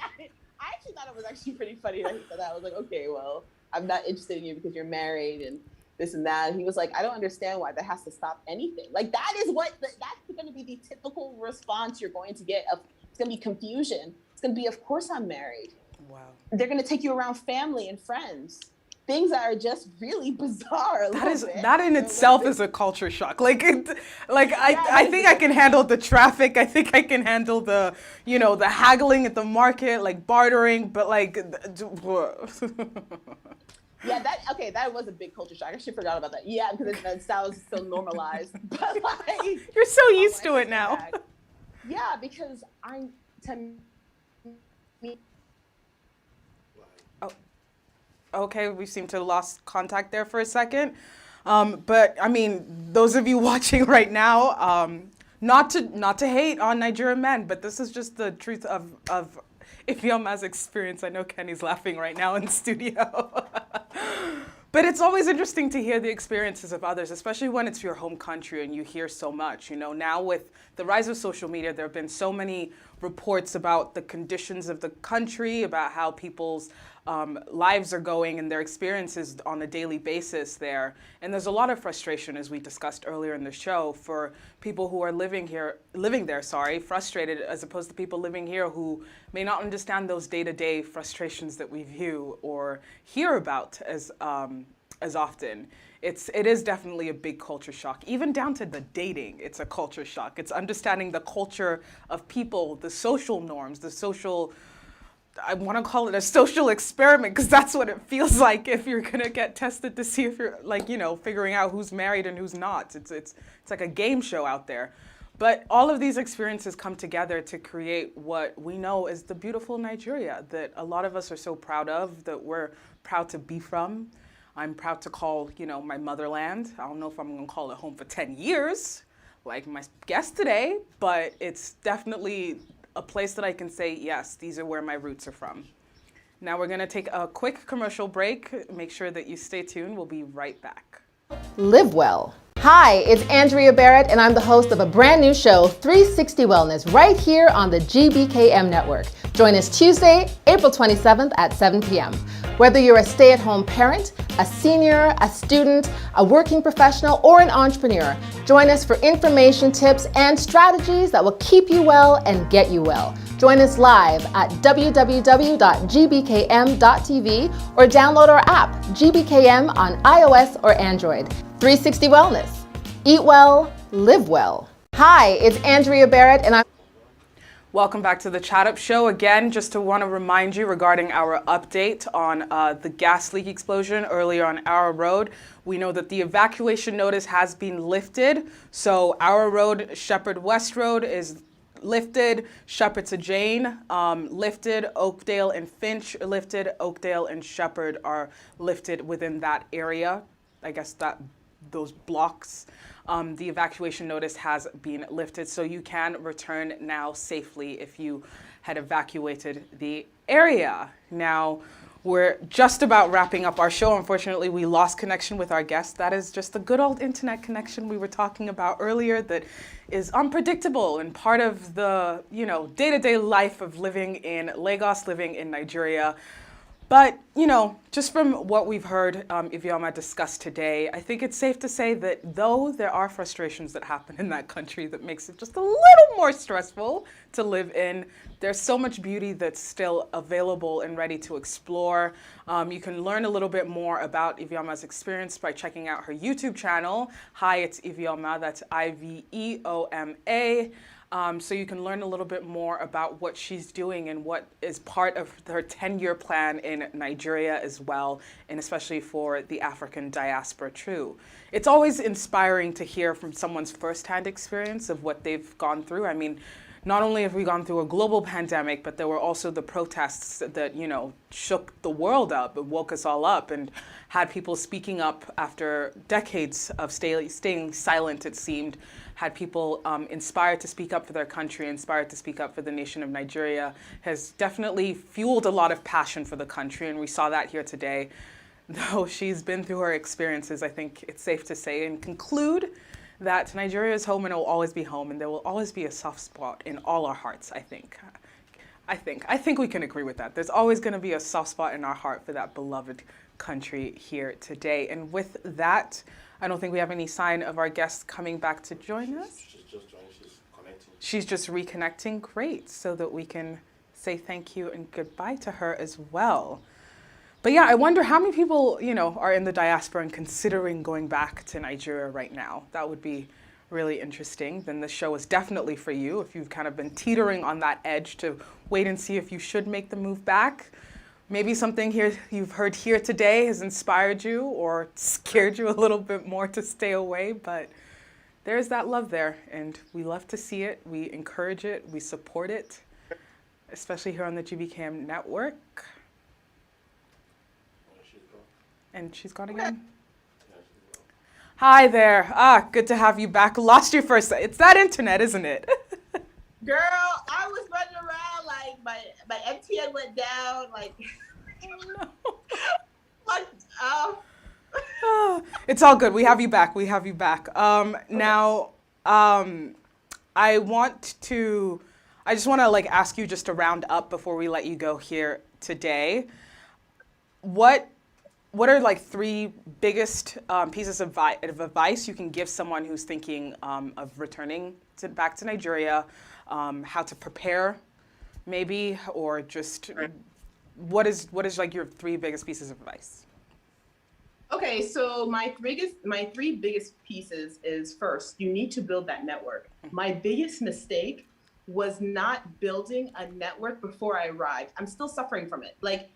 I actually thought it was actually pretty funny that he said that. I was like, okay, well, I'm not interested in you because you're married and this and that. And he was like, I don't understand why that has to stop anything. Like, that's going to be the typical response you're going to get. It's going to be confusion. It's going to be, of course I'm married. Wow. They're going to take you around family and friends. Things that are just really bizarre.
That in itself is a culture shock. I think I can handle the traffic. I think I can handle the haggling at the market, like bartering. But like,
yeah, that was a big culture shock. I actually forgot about that. Yeah, because that was so normalized. But like,
you're so used to it now.
Yeah, because
Okay, we seem to have lost contact there for a second. But I mean, those of you watching right now, not to hate on Nigerian men, but this is just the truth of Iveoma's experience. I know Kenny's laughing right now in the studio. But it's always interesting to hear the experiences of others, especially when it's your home country and you hear so much. Now with the rise of social media, there have been so many reports about the conditions of the country, about how people's lives are going and their experiences on a daily basis there. And there's a lot of frustration, as we discussed earlier in the show, for people who are living there, frustrated, as opposed to people living here who may not understand those day-to-day frustrations that we view or hear about as often. It is definitely a big culture shock. Even down to the dating, it's a culture shock. It's understanding the culture of people, the social norms, I want to call it a social experiment, because that's what it feels like if you're going to get tested to see if you're figuring out who's married and who's not. It's like a game show out there. But all of these experiences come together to create what we know as the beautiful Nigeria that a lot of us are so proud of, that we're proud to be from. I'm proud to call, my motherland. I don't know if I'm going to call it home for 10 years, like my guest today, but it's definitely a place that I can say, yes, these are where my roots are from. Now we're going to take a quick commercial break. Make sure that you stay tuned. We'll be right back.
Live well. Hi, it's Andrea Barrett, and I'm the host of a brand new show, 360 Wellness, right here on the GBKM network. Join us Tuesday, April 27th at 7 p.m. Whether you're a stay-at-home parent, a senior, a student, a working professional, or an entrepreneur, join us for information, tips, and strategies that will keep you well and get you well. Join us live at www.gbkm.tv or download our app, GBKM, on iOS or Android. 360 Wellness. Eat well, live well. Hi, it's Andrea Barrett, and I'm...
Welcome back to the Chat Up Show. Again, just to want to remind you regarding our update on the gas leak explosion earlier on our road. We know that the evacuation notice has been lifted. So our road, Shepherd West Road, is lifted. Shepherd to Jane, lifted. Oakdale and Finch lifted. Oakdale and Shepherd are lifted within that area. I guess those blocks. The evacuation notice has been lifted, so you can return now safely if you had evacuated the area. Now, we're just about wrapping up our show. Unfortunately, we lost connection with our guest. That is just the good old internet connection we were talking about earlier that is unpredictable and part of the, day-to-day life of living in Lagos, living in Nigeria. But, you know, just from what we've heard Iveoma discuss today, I think it's safe to say that though there are frustrations that happen in that country that makes it just a little more stressful to live in, there's so much beauty that's still available and ready to explore. You can learn a little bit more about Iveoma's experience by checking out her YouTube channel. Hi, it's Iveoma, that's Iveoma. So you can learn a little bit more about what she's doing and what is part of her 10-year plan in Nigeria as well, and especially for the African diaspora too. It's always inspiring to hear from someone's firsthand experience of what they've gone through. I mean, not only have we gone through a global pandemic, but there were also the protests that, you know, shook the world up and woke us all up and had people speaking up after decades of staying silent, it seemed, had people inspired to speak up for their country, inspired to speak up for the nation of Nigeria, has definitely fueled a lot of passion for the country, and we saw that here today. Though she's been through her experiences, I think it's safe to say and conclude that Nigeria is home and it will always be home, and there will always be a soft spot in all our hearts, I think. I think we can agree with that. There's always going to be a soft spot in our heart for that beloved country here today. And with that, I don't think we have any sign of our guest coming back to join us.
She's just joined, she's connecting.
She's just reconnecting. Great, so that we can say thank you and goodbye to her as well. But yeah, I wonder how many people, you know, are in the diaspora and considering going back to Nigeria right now. That would be really interesting. Then the show is definitely for you if you've kind of been teetering on that edge to wait and see if you should make the move back. Maybe something here you've heard here today has inspired you or scared you a little bit more to stay away, but there's that love there, and we love to see it. We encourage it. We support it, especially here on the GBKM network. And she's gone again. Hi there. Good to have you back. Lost you for a second. It's that internet, isn't it?
Girl, I was running around like my MTN went down. Like,
Oh,
no.
It's all good. We have you back. We have you back. Now, I just want to like ask you just to round up before we let you go here today. What are like three biggest pieces of advice you can give someone who's thinking of returning back to Nigeria? How to prepare, maybe, or just what is like your three biggest pieces of advice?
Okay, so my three biggest pieces is, first, you need to build that network. My biggest mistake was not building a network before I arrived. I'm still suffering from it. Like,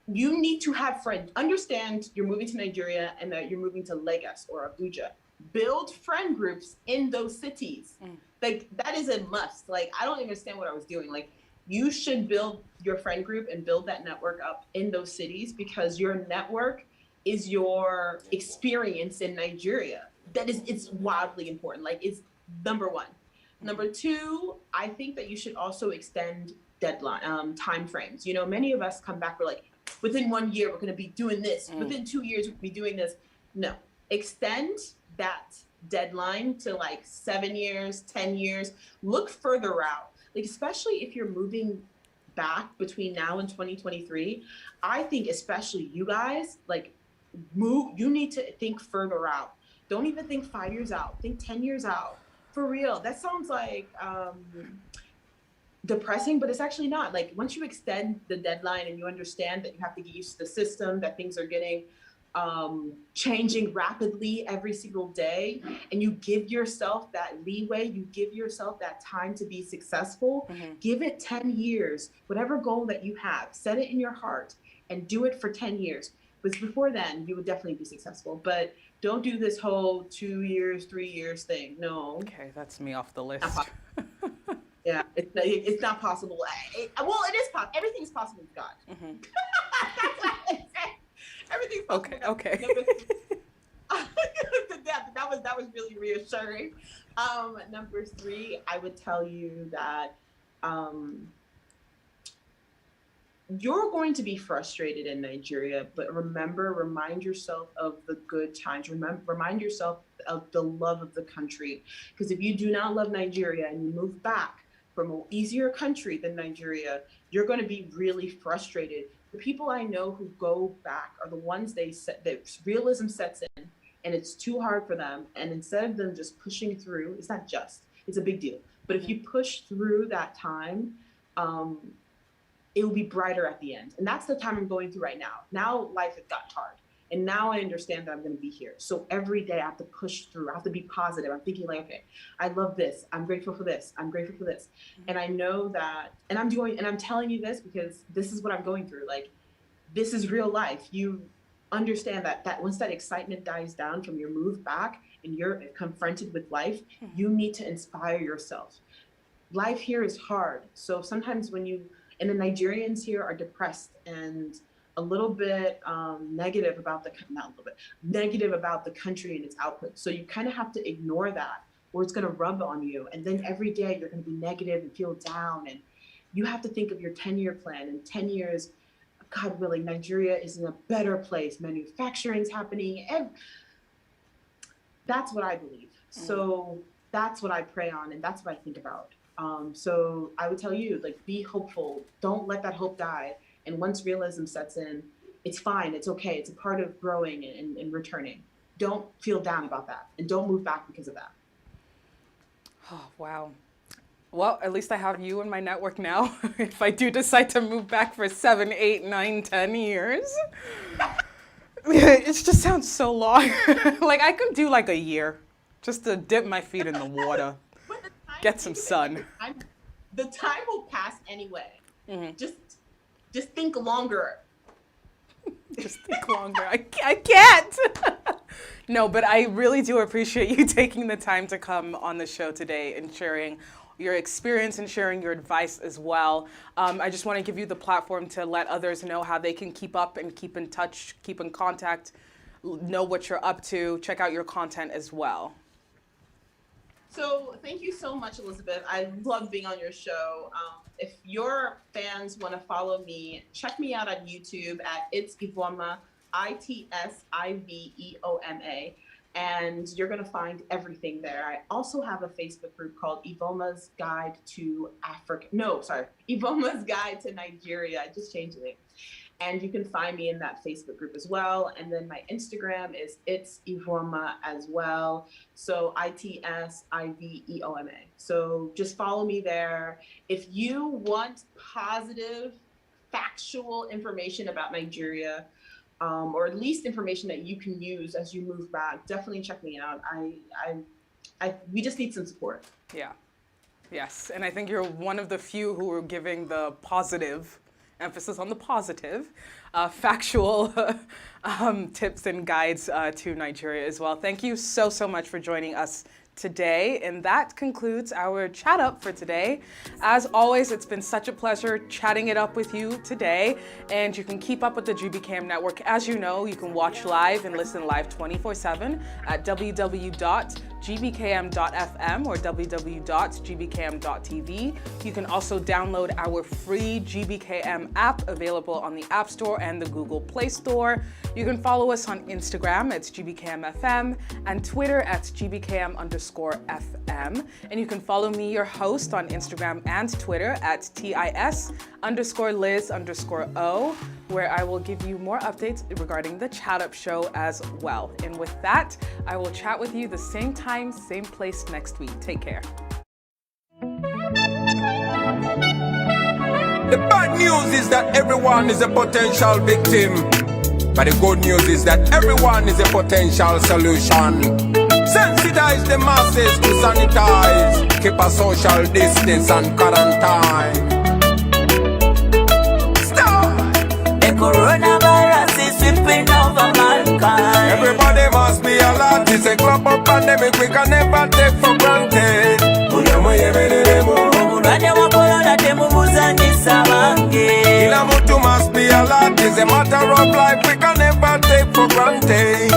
you need to have friends. Understand you're moving to Nigeria and that you're moving to Lagos or Abuja. Build friend groups in those cities. Like, that is a must. Like, I don't understand what I was doing. Like, you should build your friend group and build that network up in those cities, because your network is your experience in Nigeria. It's wildly important. Like, it's number one. Number two, I think that you should also extend deadline, time frames. You know, many of us come back, we're like, within 1 year, we're going to be doing this. Within 2 years, we'll be doing this. No, extend that deadline to like 7 years, 10 years. Look further out. Like, especially if you're moving back between now and 2023, I think especially you guys, like, you need to think further out. Don't even think 5 years out. Think 10 years out. For real. That sounds like depressing, but it's actually not. Like, once you extend the deadline and you understand that you have to get used to the system, that things are getting changing rapidly every single day, and you give yourself that leeway, you give yourself that time to be successful, give it 10 years, whatever goal that you have, set it in your heart and do it for 10 years. Because before then, you would definitely be successful. But don't do this whole 2 years, 3 years thing. No.
Okay, that's me off the list.
Yeah, it's not possible. Well, it is possible. Everything is possible with God. Everything's possible.
Okay.
That was really reassuring. Number three, I would tell you that you're going to be frustrated in Nigeria, but remind yourself of the good times. Remind yourself of the love of the country. Because if you do not love Nigeria and you move back from an easier country than Nigeria, you're going to be really frustrated. The people I know who go back are the ones that realism sets in and it's too hard for them. And instead of them just pushing through, it's a big deal. But if you push through that time, it will be brighter at the end. And that's the time I'm going through right now. Now life has got hard. And now I understand that I'm going to be here. So every day I have to push through. I have to be positive. I'm thinking like, okay, I love this. I'm grateful for this. I'm grateful for this. And I know that, and I'm telling you this because this is what I'm going through. Like, this is real life. You understand that once that excitement dies down from your move back and you're confronted with life, you need to inspire yourself. Life here is hard. So sometimes and the Nigerians here are depressed and a little bit negative about the country and its output. So you kind of have to ignore that or it's going to rub on you. And then every day you're going to be negative and feel down. And you have to think of your 10-year plan. In 10 years, God willing, Nigeria is in a better place. Manufacturing's happening. That's what I believe. So that's what I pray on. And that's what I think about. So I would tell you, like, be hopeful. Don't let that hope die. And once realism sets in, it's fine. It's okay. It's a part of growing and returning. Don't feel down about that. And don't move back because of that.
Oh, wow. Well, at least I have you in my network now. If I do decide to move back for 7, 8, 9, 10 years, it just sounds so long. Like I could do like a year just to dip my feet in the water, get some sun.
The time will pass anyway. Mm-hmm. Just think longer.
Just think longer. I can't. No, but I really do appreciate you taking the time to come on the show today and sharing your experience and sharing your advice as well. I just want to give you the platform to let others know how they can keep up and keep in touch, keep in contact, know what you're up to, check out your content as well.
So thank you so much, Elizabeth. I love being on your show. If your fans want to follow me, check me out on YouTube at It's Iveoma, ITSIVEOMA, and you're going to find everything there. I also have a Facebook group called Iveoma's Guide to Iveoma's Guide to Nigeria. I just changed it. And you can find me in that Facebook group as well. And then my Instagram is It's Iveoma as well. So ITSIVEOMA. So just follow me there. If you want positive, factual information about Nigeria, or at least information that you can use as you move back, definitely check me out. We just need some support.
Yeah. Yes. And I think you're one of the few who are giving the positive emphasis on the positive, factual tips and guides to Nigeria as well. Thank you so much for joining us today. And that concludes our chat up for today. As always, it's been such a pleasure chatting it up with you today. And you can keep up with the GBKM network. As you know, you can watch live and listen live 24/7 at www.gbkm.fm or www.gbkm.tv. You can also download our free GBKM app available on the App Store and the Google Play Store. You can follow us on Instagram at GBKMFM and Twitter at GBKM_FM. And you can follow me, your host, on Instagram and Twitter at TIS_Liz_O, where I will give you more updates regarding the Chat Up Show as well. And with that, I will chat with you the same time, same place next week. Take care.
The bad news is that everyone is a potential victim. But the good news is that everyone is a potential solution. Sensitize the masses to sanitize. Keep a social distance and quarantine. Stop!
The coronavirus is sweeping over mankind.
Everybody must be alert. It's a global pandemic we can never take for granted. Kila mtu must be alert. It's a matter of life we can never take for granted.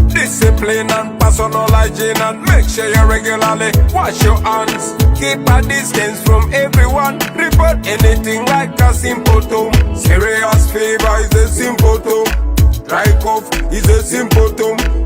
Discipline and personal hygiene, and make sure you regularly wash your hands. Keep a distance from everyone. Report anything like a symptom. Serious fever is a symptom. Dry cough is a symptom.